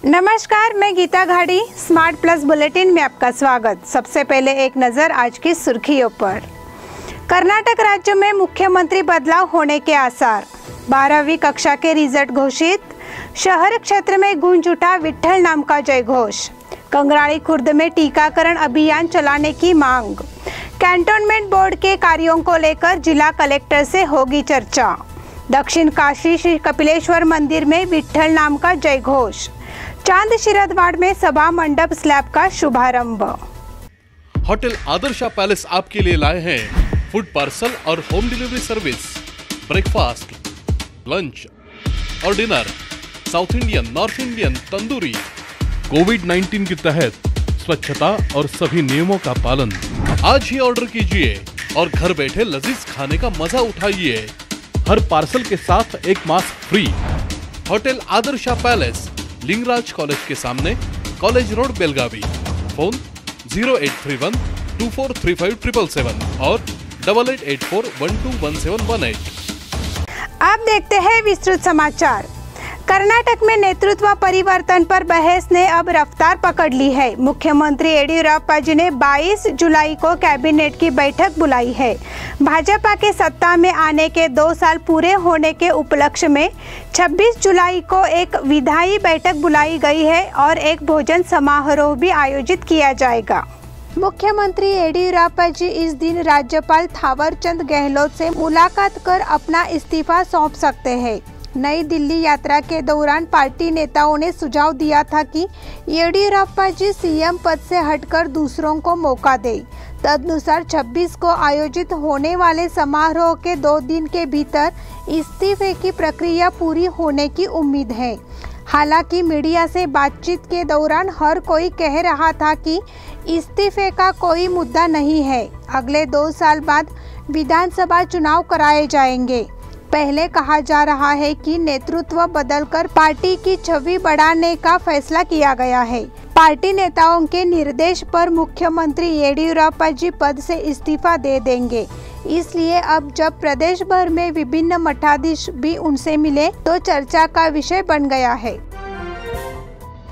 नमस्कार, मैं Gita घाड़ी। Smart plus bulletin में आपका स्वागत। सबसे पहले एक नज़र आज की सुर्खियों पर। कर्नाटक राज्य में मुख्यमंत्री बदलाव होने के आसार। 12वीं कक्षा के रिजल्ट घोषित। शहर क्षेत्र में गूंज उठा विट्ठल नाम का जय घोष। कंगराली खुर्द में टीकाकरण अभियान चलाने की मांग। कैंटोनमेंट बोर्ड के कार्यों को लेकर जिला कलेक्टर से होगी चर्चा। दक्षिण काशी श्री कपिलेश्वर मंदिर में विट्ठल नाम का जय घोष। चांद शिरदवाड़ में सभा मंडप स्लैब का शुभारंभ। होटल आदर्शा पैलेस आपके लिए लाए हैं फूड पार्सल और home delivery service, breakfast, lunch और dinner, south Indian, north Indian, tandoori. कोविड-19 के तहत स्वच्छता और सभी नियमों का पालन। आज ही ऑर्डर कीजिए और घर बैठे लजीज खाने का मजा उठाइए। हर पार्सल के साथ एक mask free. Hotel Adarsha palace, Lingaraj college के सामने, कॉलेज रोड, बेलगावी। फोन 0831 243577 और 8884121718। अब देखते हैं विस्तृत समाचार। कर्नाटक में नेतृत्व परिवर्तन पर बहस ने अब रफ्तार पकड़ ली है। मुख्यमंत्री येडियुरप्पा जी ने 22 जुलाई को कैबिनेट की बैठक बुलाई है। भाजपा के सत्ता में आने के 2 साल पूरे होने के उपलक्ष्य में 26 जुलाई को एक विधायी बैठक बुलाई गई है और एक भोजन समारोह भी आयोजित किया जाएगा। मुख्यमंत्री येडियुरप्पा जी इस दिन राज्यपाल थावरचंद गहलोत से मुलाकात कर अपना इस्तीफा सौंप सकते हैं। नई दिल्ली यात्रा के दौरान पार्टी नेताओं ने सुझाव दिया था कि येडियुरप्पा जी सीएम पद से हटकर दूसरों को मौका दें। तदनुसार 26 को आयोजित होने वाले समारोह के 2 दिन के भीतर इस्तीफे की प्रक्रिया पूरी होने की उम्मीद है। हालांकि मीडिया से बातचीत के दौरान हर कोई कह रहा था कि इस्तीफे का कोई मुद्दा नहीं है। अगले 2 साल बाद विधानसभा चुनाव कराए जाएंगे। पहले कहा जा रहा है कि नेतृत्व बदलकर पार्टी की छवि बढ़ाने का फैसला किया गया है। पार्टी नेताओं के निर्देश पर मुख्यमंत्री येडियुरप्पा जी पद से इस्तीफा दे देंगे। इसलिए अब जब प्रदेश भर में विभिन्न मठाधीश भी उनसे मिले तो चर्चा का विषय बन गया है।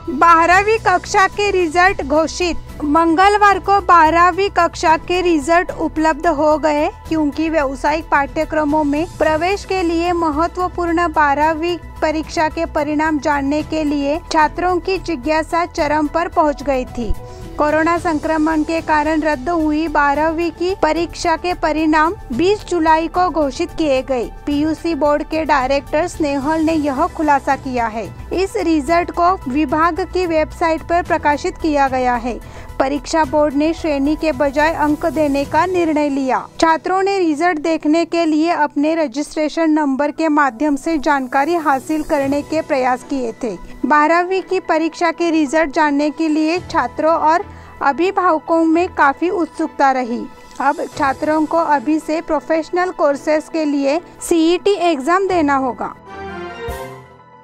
12वीं कक्षा के रिजल्ट घोषित। मंगलवार को 12वीं कक्षा के रिजल्ट उपलब्ध हो गए, क्योंकि व्यावसायिक पाठ्यक्रमों में प्रवेश के लिए महत्वपूर्ण 12वीं परीक्षा के परिणाम जानने के लिए छात्रों की जिज्ञासा चरम पर पहुंच गई थी। कोरोना संक्रमण के कारण रद्द हुई 12वीं की परीक्षा के परिणाम 20 जुलाई को घोषित किए गए। पीयूसी बोर्ड के डायरेक्टर स्नेहल ने यह खुलासा किया है। इस रिजल्ट को विभाग की वेबसाइट पर प्रकाशित किया गया है। परीक्षा बोर्ड ने श्रेणी के बजाय अंक देने का निर्णय लिया। छात्रों ने रिजल्ट देखने के लिए अपने रजिस्ट्रेशन नंबर के माध्यम से जानकारी हासिल करने के प्रयास किए थे। 12वीं की परीक्षा के रिजल्ट जानने के लिए छात्रों और अभिभावकों में काफी उत्सुकता रही। अब छात्रों को अभी से प्रोफेशनल कोर्सेज के लिए सीईटी एग्जाम देना होगा।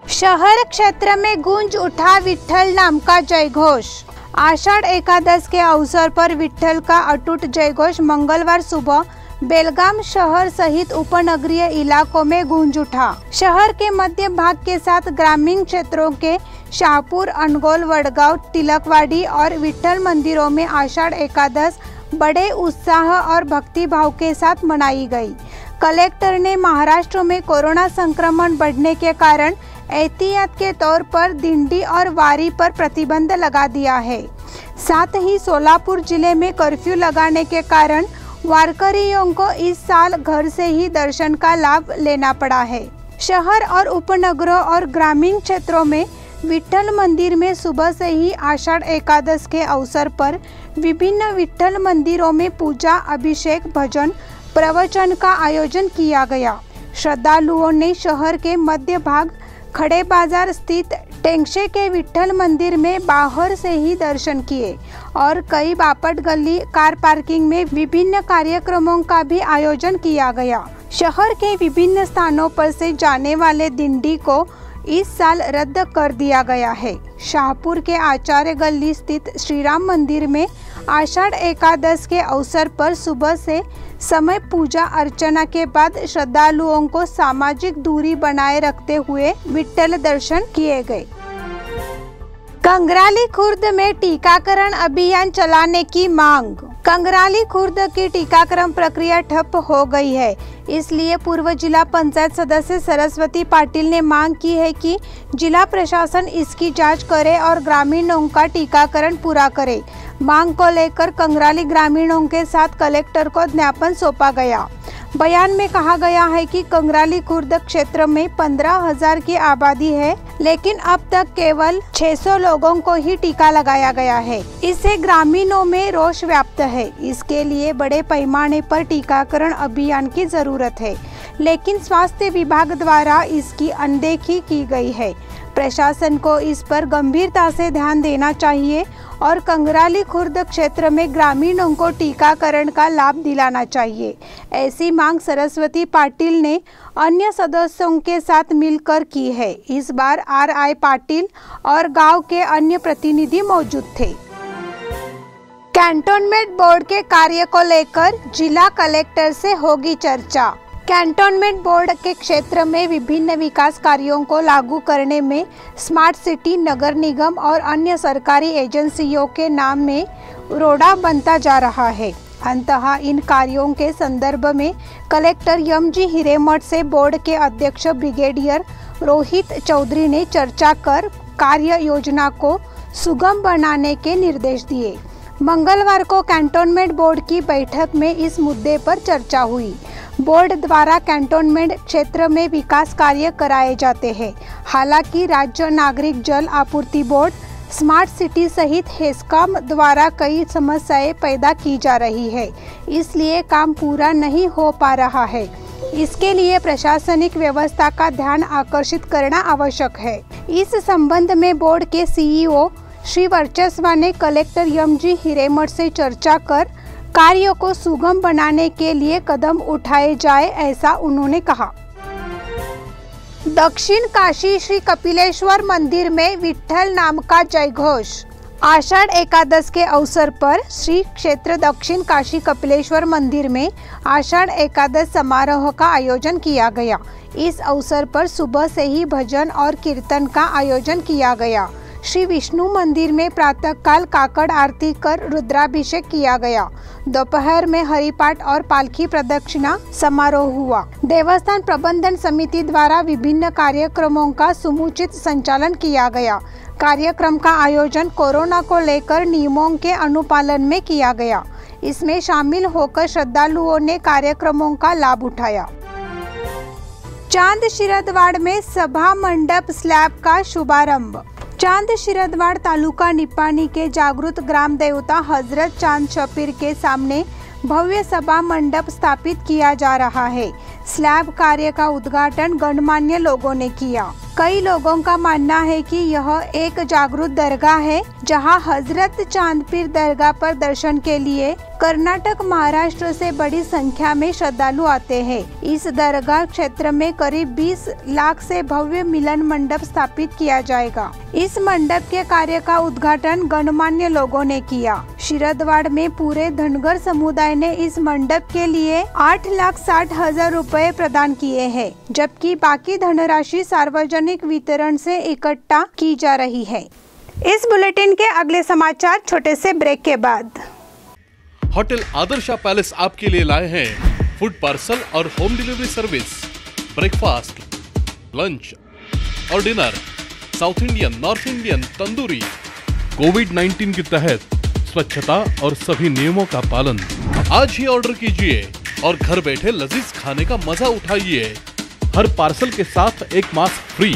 शहर क्षेत्र में गूंज उठा विट्ठल नाम का जय घोष। आषाढ़ एकादश के अवसर पर विट्ठल का अटूट जयघोष मंगलवार सुबह बेलगाम शहर सहित उपनगरीय इलाकों में गूंज उठा। शहर के मध्य भाग के साथ ग्रामीण क्षेत्रों के शाहपुर, अनगोल, वडगांव, तिलकवाड़ी और विट्ठल मंदिरों में आषाढ़ एकादश बड़े उत्साह और भक्तिभाव के साथ मनाई गई। कलेक्टर ने महाराष्ट्र में कोरोना संक्रमण बढ़ने के कारण एहतियात के तौर पर दिंडी और वारी पर प्रतिबंध लगा दिया है। साथ ही सोलापुर जिले में कर्फ्यू लगाने के कारण वारकरियों को इस साल घर से ही दर्शन का लाभ लेना पड़ा है। शहर और उपनगरों और ग्रामीण क्षेत्रों में विट्ठल मंदिर में सुबह से ही आषाढ़ एकादश के अवसर पर विभिन्न विट्ठल मंदिरों में पूजा, अभिषेक, भजन, प्रवचन का आयोजन किया गया। श्रद्धालुओं ने शहर के मध्य भाग खड़े बाजार स्थित टेंगशे के विट्ठल मंदिर में बाहर से ही दर्शन किए और कई बापट गली कार पार्किंग में विभिन्न कार्यक्रमों का भी आयोजन किया गया। शहर के विभिन्न स्थानों पर से जाने वाले दिंडी को इस साल रद्द कर दिया गया है। शाहपुर के आचार्य गली स्थित श्री राम मंदिर में आषाढ़ एकादश के अवसर पर सुबह से समय पूजा अर्चना के बाद श्रद्धालुओं को सामाजिक दूरी बनाए रखते हुए विट्ठल दर्शन किए गए। कंगराली खुर्द में टीकाकरण अभियान चलाने की मांग। कंगराली खुर्द की टीकाकरण प्रक्रिया ठप हो गई है, इसलिए पूर्व जिला पंचायत सदस्य सरस्वती पाटिल ने मांग की है कि जिला प्रशासन इसकी जांच करे और ग्रामीणों का टीकाकरण पूरा करे। मांग को लेकर कंगराली ग्रामीणों के साथ कलेक्टर को ज्ञापन सौंपा गया। बयान में कहा गया है कि कंगराली खुर्द क्षेत्र में 15,000 की आबादी है, लेकिन अब तक केवल 600 लोगों को ही टीका लगाया गया है। इससे ग्रामीणों में रोष व्याप्त है। इसके लिए बड़े पैमाने पर टीकाकरण अभियान की जरूरत है, लेकिन स्वास्थ्य विभाग द्वारा इसकी अनदेखी की गई है। प्रशासन को इस पर गंभीरता से ध्यान देना चाहिए और कंगराली खुर्द क्षेत्र में ग्रामीणों को टीकाकरण का लाभ दिलाना चाहिए। ऐसी मांग सरस्वती पाटिल ने अन्य सदस्यों के साथ मिलकर की है। इस बार RI पाटिल और गांव के अन्य प्रतिनिधि मौजूद थे। कैंटोनमेंट बोर्ड के कार्य को लेकर जिला कलेक्टर से होगी चर्चा। कैंटोनमेंट बोर्ड के क्षेत्र में विभिन्न विकास कार्यों को लागू करने में स्मार्ट सिटी, नगर निगम और अन्य सरकारी एजेंसियों के नाम में रोड़ा बनता जा रहा है। अंततः इन कार्यों के संदर्भ में कलेक्टर MG हिरेमठ से बोर्ड के अध्यक्ष ब्रिगेडियर रोहित चौधरी ने चर्चा कर कार्य योजना को सुगम बनाने के निर्देश दिए। मंगलवार को कैंटोनमेंट बोर्ड की बैठक में इस मुद्दे पर चर्चा हुई। बोर्ड द्वारा कैंटोनमेंट क्षेत्र में विकास कार्य कराए जाते हैं। हालांकि राज्य नागरिक जल आपूर्ति बोर्ड, स्मार्ट सिटी सहित हेस्कॉम द्वारा कई समस्याएं पैदा की जा रही है, इसलिए काम पूरा नहीं हो पा रहा है। इसके लिए प्रशासनिक व्यवस्था का ध्यान आकर्षित करना आवश्यक है। इस संबंध में बोर्ड के CEO श्री वर्चस्वा ने कलेक्टर MG हिरेमठ से चर्चा कर कार्यों को सुगम बनाने के लिए कदम उठाए जाए, ऐसा उन्होंने कहा। दक्षिण काशी श्री कपिलेश्वर मंदिर में विट्ठल नाम का जयघोष। आषाढ़ एकादश के अवसर पर श्री क्षेत्र दक्षिण काशी कपिलेश्वर मंदिर में आषाढ़ एकादश समारोह का आयोजन किया गया। इस अवसर पर सुबह से ही भजन और कीर्तन का आयोजन किया गया। श्री विष्णु मंदिर में प्रातःकाल काकड़ आरती कर रुद्राभिषेक किया गया। दोपहर में हरिपाठ और पालकी प्रदक्षिणा समारोह हुआ। देवस्थान प्रबंधन समिति द्वारा विभिन्न कार्यक्रमों का समुचित संचालन किया गया। कार्यक्रम का आयोजन कोरोना को लेकर नियमों के अनुपालन में किया गया। इसमें शामिल होकर श्रद्धालुओं ने कार्यक्रमों का लाभ उठाया। चांद शिरदवाड़ में सभा मंडप स्लैब का शुभारंभ। चांद शिरदवाड़ तालुका निपानी के जागृत ग्राम देवता हजरत चांद शपीर के सामने भव्य सभा मंडप स्थापित किया जा रहा है। स्लैब कार्य का उद्घाटन गणमान्य लोगों ने किया। कई लोगों का मानना है कि यह एक जागृत दरगाह है, जहां हजरत चांदपीर दरगाह पर दर्शन के लिए कर्नाटक, महाराष्ट्र से बड़ी संख्या में श्रद्धालु आते हैं। इस दरगाह क्षेत्र में करीब 20 लाख से भव्य मिलन मंडप स्थापित किया जाएगा। इस मंडप के कार्य का उद्घाटन गणमान्य लोगों ने किया। शिरदवाड़ में पूरे धनगर समुदाय ने इस मंडप के लिए 8,60,000 रुपए प्रदान किए हैं, जबकि बाकी धनराशि सार्वजनिक वितरण से इकट्ठा की जा रही है। इस बुलेटिन के अगले समाचार छोटे से ब्रेक के बाद। होटल आदर्शा पैलेस आपके लिए लाए हैं फूड पार्सल और home delivery service, breakfast, lunch और dinner, south Indian, north Indian, tandoori. कोविड-19 के तहत स्वच्छता और सभी नियमों का पालन। आज ही ऑर्डर कीजिए और घर बैठे लजीज खाने का मजा उठाइए। हर पार्सल के साथ एक mask free.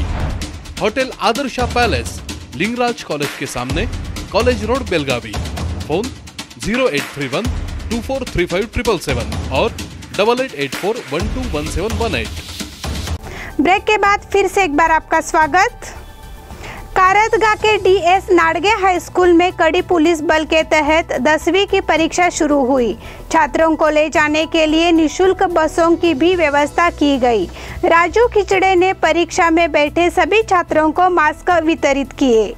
Hotel Adarsha palace, Lingaraj college के सामने, कॉलेज रोड, बेलगावी। फोन 0831 243577 और 8884121718। ब्रेक के बाद फिर से एक बार आपका स्वागत। कारदगा के DS नाडगे हाई स्कूल में कड़ी पुलिस बल के तहत 10वीं की परीक्षा शुरू हुई। छात्रों को ले जाने के लिए निःशुल्क बसों की भी व्यवस्था की गई। राजू खिचड़े ने परीक्षा में बैठे सभी छात्रों को मास्क वितरित किए।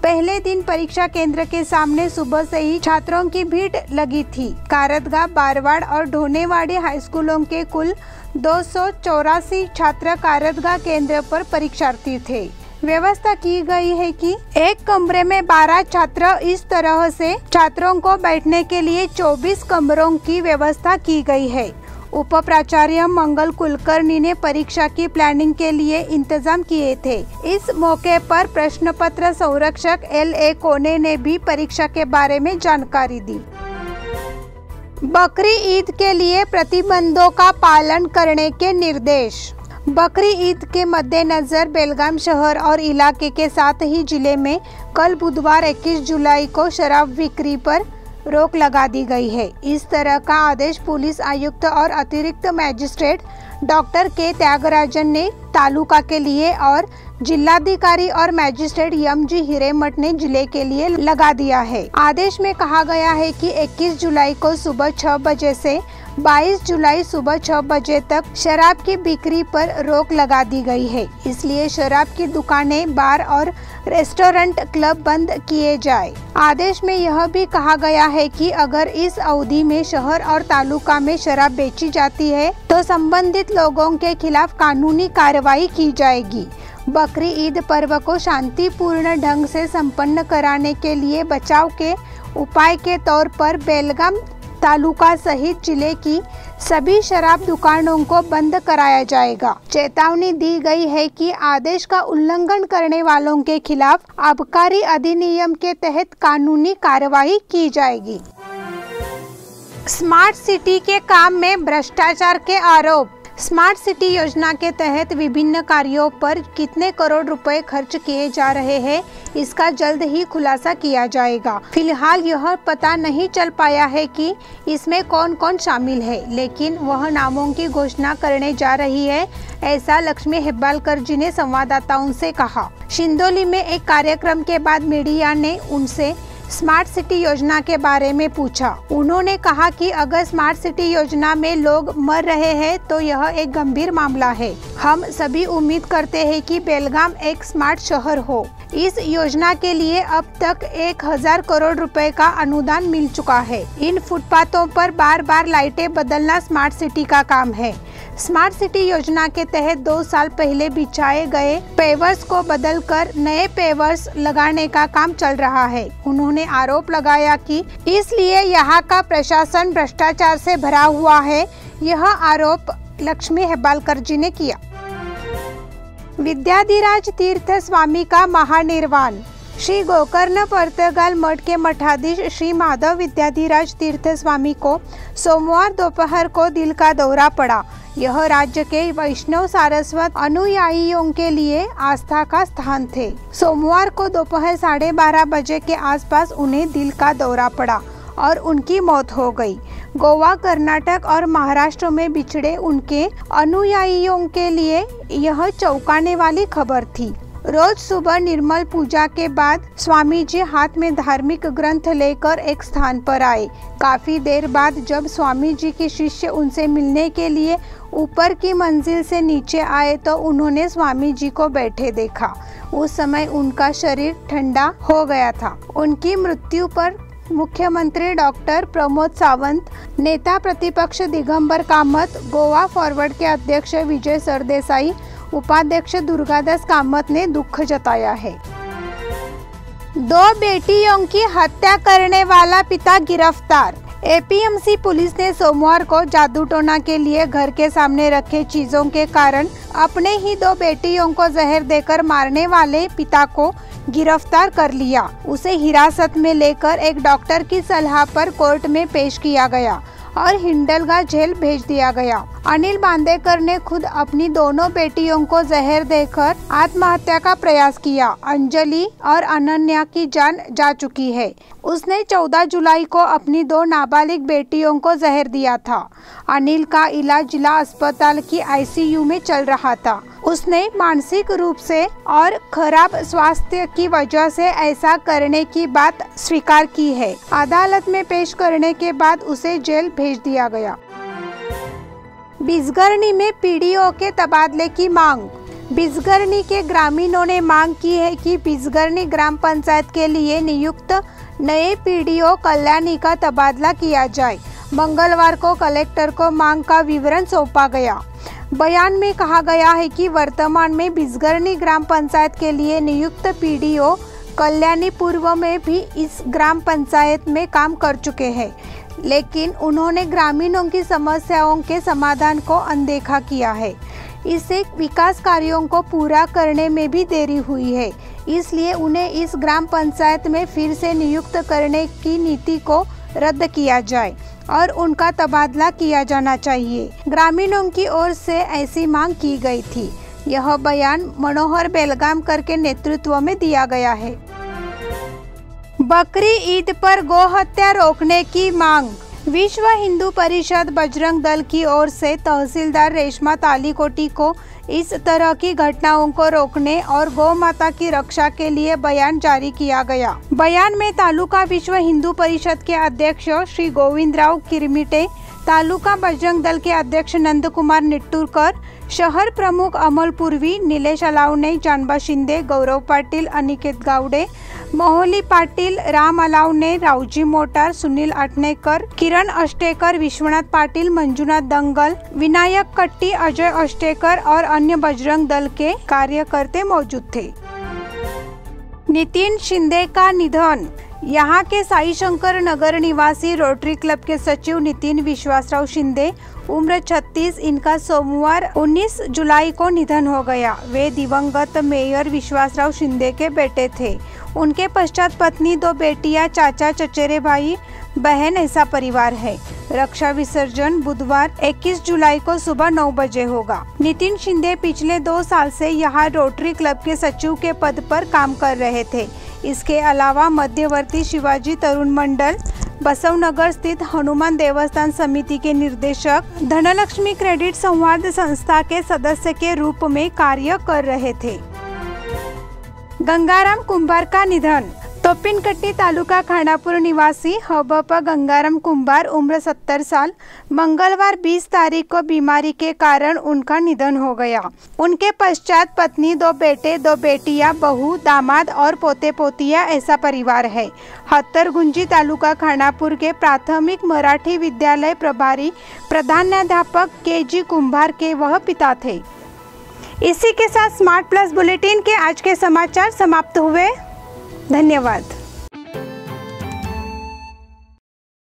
पहले दिन परीक्षा केंद्र के सामने सुबह से ही छात्रों की भीड़ लगी थी। कारदगा, बारवाड़ और ढोनेवाड़ी हाई स्कूलों के कुल 284 छात्र कारदगा केंद्र पर परीक्षार्थी थे। व्यवस्था की गई है कि एक कमरे में 12 छात्र, इस तरह से छात्रों को बैठने के लिए 24 कमरों की व्यवस्था की गई है। उप प्राचार्य मंगल कुलकर्णी ने परीक्षा की प्लानिंग के लिए इंतजाम किए थे। इस मौके पर प्रश्न पत्र संरक्षक LA कोने ने भी परीक्षा के बारे में जानकारी दी। बकरी ईद के लिए प्रतिबंधों का पालन करने के निर्देश। बकरी ईद के मद्देनजर बेलगाम शहर और इलाके के साथ ही जिले में कल बुधवार 21 जुलाई को शराब बिक्री पर रोक लगा दी गई है। इस तरह का आदेश पुलिस आयुक्त और अतिरिक्त मजिस्ट्रेट डॉक्टर के त्यागराजन ने तालुका के लिए और जिलाधिकारी और मजिस्ट्रेट MG हिरेमठ ने जिले के लिए लगा दिया है। आदेश में कहा गया है कि 21 जुलाई को सुबह 6 बजे से 22 जुलाई सुबह 6 बजे तक शराब की बिक्री पर रोक लगा दी गई है। इसलिए शराब की दुकानें, बार और रेस्टोरेंट, क्लब बंद किए जाए। आदेश में यह भी कहा गया है कि अगर इस अवधि में शहर और तालुका में शराब बेची जाती है तो संबंधित लोगों के खिलाफ कानूनी कार्रवाई की जाएगी। बकरी ईद पर्व को शांतिपूर्ण ढंग से संपन्न कराने के लिए बचाव के उपाय के तौर पर बेलगाम तालुका सहित जिले की सभी शराब दुकानों को बंद कराया जाएगा। चेतावनी दी गई है कि आदेश का उल्लंघन करने वालों के खिलाफ आबकारी अधिनियम के तहत कानूनी कार्रवाई की जाएगी। स्मार्ट सिटी के काम में भ्रष्टाचार के आरोप। स्मार्ट सिटी योजना के तहत विभिन्न कार्यों पर कितने करोड़ रुपए खर्च किए जा रहे हैं, इसका जल्द ही खुलासा किया जाएगा। फिलहाल यह पता नहीं चल पाया है कि इसमें कौन कौन शामिल है, लेकिन वह नामों की घोषणा करने जा रही है, ऐसा लक्ष्मी हेब्बालकर जी ने संवाददाताओं से कहा। शिंदोली में एक कार्यक्रम के बाद मीडिया ने उनसे स्मार्ट सिटी योजना के बारे में पूछा। उन्होंने कहा कि अगर स्मार्ट सिटी योजना में लोग मर रहे हैं तो यह एक गंभीर मामला है। हम सभी उम्मीद करते हैं कि बेलगाम एक स्मार्ट शहर हो। इस योजना के लिए अब तक 1000 करोड़ रुपए का अनुदान मिल चुका है। इन फुटपाथों पर बार बार लाइटें बदलना स्मार्ट सिटी का काम है। स्मार्ट सिटी योजना के तहत 2 साल पहले बिछाए गए पेवर्स को बदलकर नए पेवर्स लगाने का काम चल रहा है। उन्होंने आरोप लगाया कि इसलिए यहाँ का प्रशासन भ्रष्टाचार से भरा हुआ है। यह आरोप लक्ष्मी हेब्बालकर जी ने किया। विद्याधिराज तीर्थ स्वामी का महानिर्वाण। श्री गोकर्ण पर्तगाल मठ के मठाधीश श्री माधव विद्याधिराज तीर्थ स्वामी को सोमवार दोपहर को दिल का दौरा पड़ा। यह राज्य के वैष्णव सारस्वत अनुयायियों के लिए आस्था का स्थान थे। सोमवार को दोपहर 12:30 बजे के आसपास उन्हें दिल का दौरा पड़ा और उनकी मौत हो गई। गोवा, कर्नाटक और महाराष्ट्र में बिछड़े उनके अनुयायियों के लिए यह चौंकाने वाली खबर थी। रोज सुबह निर्मल पूजा के बाद स्वामी जी हाथ में धार्मिक ग्रंथ लेकर एक स्थान पर आए। काफी देर बाद जब स्वामी जी के शिष्य उनसे मिलने के लिए ऊपर की मंजिल से नीचे आए तो उन्होंने स्वामी जी को बैठे देखा। उस समय उनका शरीर ठंडा हो गया था। उनकी मृत्यु पर मुख्यमंत्री डॉक्टर प्रमोद सावंत, नेता प्रतिपक्ष दिगंबर कामत, गोवा फॉरवर्ड के अध्यक्ष विजय सरदेसाई, उपाध्यक्ष दुर्गादास कामत ने दुख जताया है। 2 बेटियों की हत्या करने वाला पिता गिरफ्तार। APMC पुलिस ने सोमवार को जादूटोना के लिए घर के सामने रखे चीजों के कारण अपने ही 2 बेटियों को जहर देकर मारने वाले पिता को गिरफ्तार कर लिया। उसे हिरासत में लेकर एक डॉक्टर की सलाह पर कोर्ट में पेश किया गया और हिंडलगा जेल भेज दिया गया। अनिल बांदेकर ने खुद अपनी दोनों बेटियों को जहर देकर आत्महत्या का प्रयास किया। अंजलि और अनन्या की जान जा चुकी है। उसने 14 जुलाई को अपनी 2 नाबालिग बेटियों को जहर दिया था। अनिल का इलाज जिला अस्पताल की ICU में चल रहा था। उसने मानसिक रूप से और खराब स्वास्थ्य की वजह से ऐसा करने की बात स्वीकार की है। अदालत में पेश करने के बाद उसे जेल भेज दिया गया। बिजगर्नी में PDO के तबादले की मांग। बिजगर्नी के ग्रामीणों ने मांग की है कि बिजगर्नी ग्राम पंचायत के लिए नियुक्त नए PDO कल्याणी का तबादला किया जाए। मंगलवार को कलेक्टर को मांग का विवरण सौंपा गया। बयान में कहा गया है कि वर्तमान में बिसगरनी ग्राम पंचायत के लिए नियुक्त पीडीओ कल्याणी पूर्व में भी इस ग्राम पंचायत में काम कर चुके हैं, लेकिन उन्होंने ग्रामीणों की समस्याओं के समाधान को अनदेखा किया है। इससे विकास कार्यों को पूरा करने में भी देरी हुई है, इसलिए उन्हें इस ग्राम पंचायत में फिर से नियुक्त करने की नीति को रद्द किया जाए और उनका तबादला किया जाना चाहिए। ग्रामीणों की ओर से ऐसी मांग की गई थी। यह बयान मनोहर बेलगामकर के नेतृत्व में दिया गया है। बकरी ईद पर गोहत्या रोकने की मांग। विश्व हिंदू परिषद बजरंग दल की ओर से तहसीलदार रेशमा तालीकोटी को इस तरह की घटनाओं को रोकने और गौ माता की रक्षा के लिए बयान जारी किया गया। बयान में तालुका विश्व हिंदू परिषद के अध्यक्ष श्री गोविंदराव किरमिटे, तालुका बजरंग दल के अध्यक्ष नंद कुमार निट्टूरकर, शहर प्रमुख अमल पूर्वी, निलेश अलावने, जानबा शिंदे, गौरव पाटील, अनिकेत गावडे, मोहोली पाटील, राम अलावने, रावजी मोटार, सुनील अटनेकर, किरण अष्टेकर, विश्वनाथ पाटिल, मंजुनाथ दंगल, विनायक कट्टी, अजय अष्टेकर और अन्य बजरंग दल के कार्यकर्ता मौजूद थे। नितिन शिंदे का निधन। यहाँ के साई शंकर नगर निवासी रोटरी क्लब के सचिव नितिन विश्वासराव शिंदे, उम्र 36, इनका सोमवार 19 जुलाई को निधन हो गया। वे दिवंगत मेयर विश्वासराव शिंदे के बेटे थे। उनके पश्चात पत्नी, 2 बेटियां, चाचा, चचेरे भाई बहन ऐसा परिवार है। रक्षा विसर्जन बुधवार 21 जुलाई को सुबह 9 बजे होगा। नितिन शिंदे पिछले 2 साल से यहाँ रोटरी क्लब के सचिव के पद पर काम कर रहे थे। इसके अलावा मध्यवर्ती शिवाजी तरुण मंडल, बसवनगर स्थित हनुमान देवस्थान समिति के निर्देशक, धनलक्ष्मी क्रेडिट संवाद संस्था के सदस्य के रूप में कार्य कर रहे थे। गंगाराम कुंभार का निधन। तोपिनकट्टी तालुका खानापुर निवासी हबप गंगाराम कुंभार, उम्र 70 साल, मंगलवार 20 तारीख को बीमारी के कारण उनका निधन हो गया। उनके पश्चात पत्नी, 2 बेटे, 2 बेटियां, बहू, दामाद और पोते पोतियां ऐसा परिवार है। हत्तरगुंजी तालुका खानापुर के प्राथमिक मराठी विद्यालय प्रभारी प्रधानाध्यापक के.जी. कुंभार के वह पिता थे। इसी के साथ स्मार्ट प्लस बुलेटिन के आज के समाचार समाप्त हुए। धन्यवाद।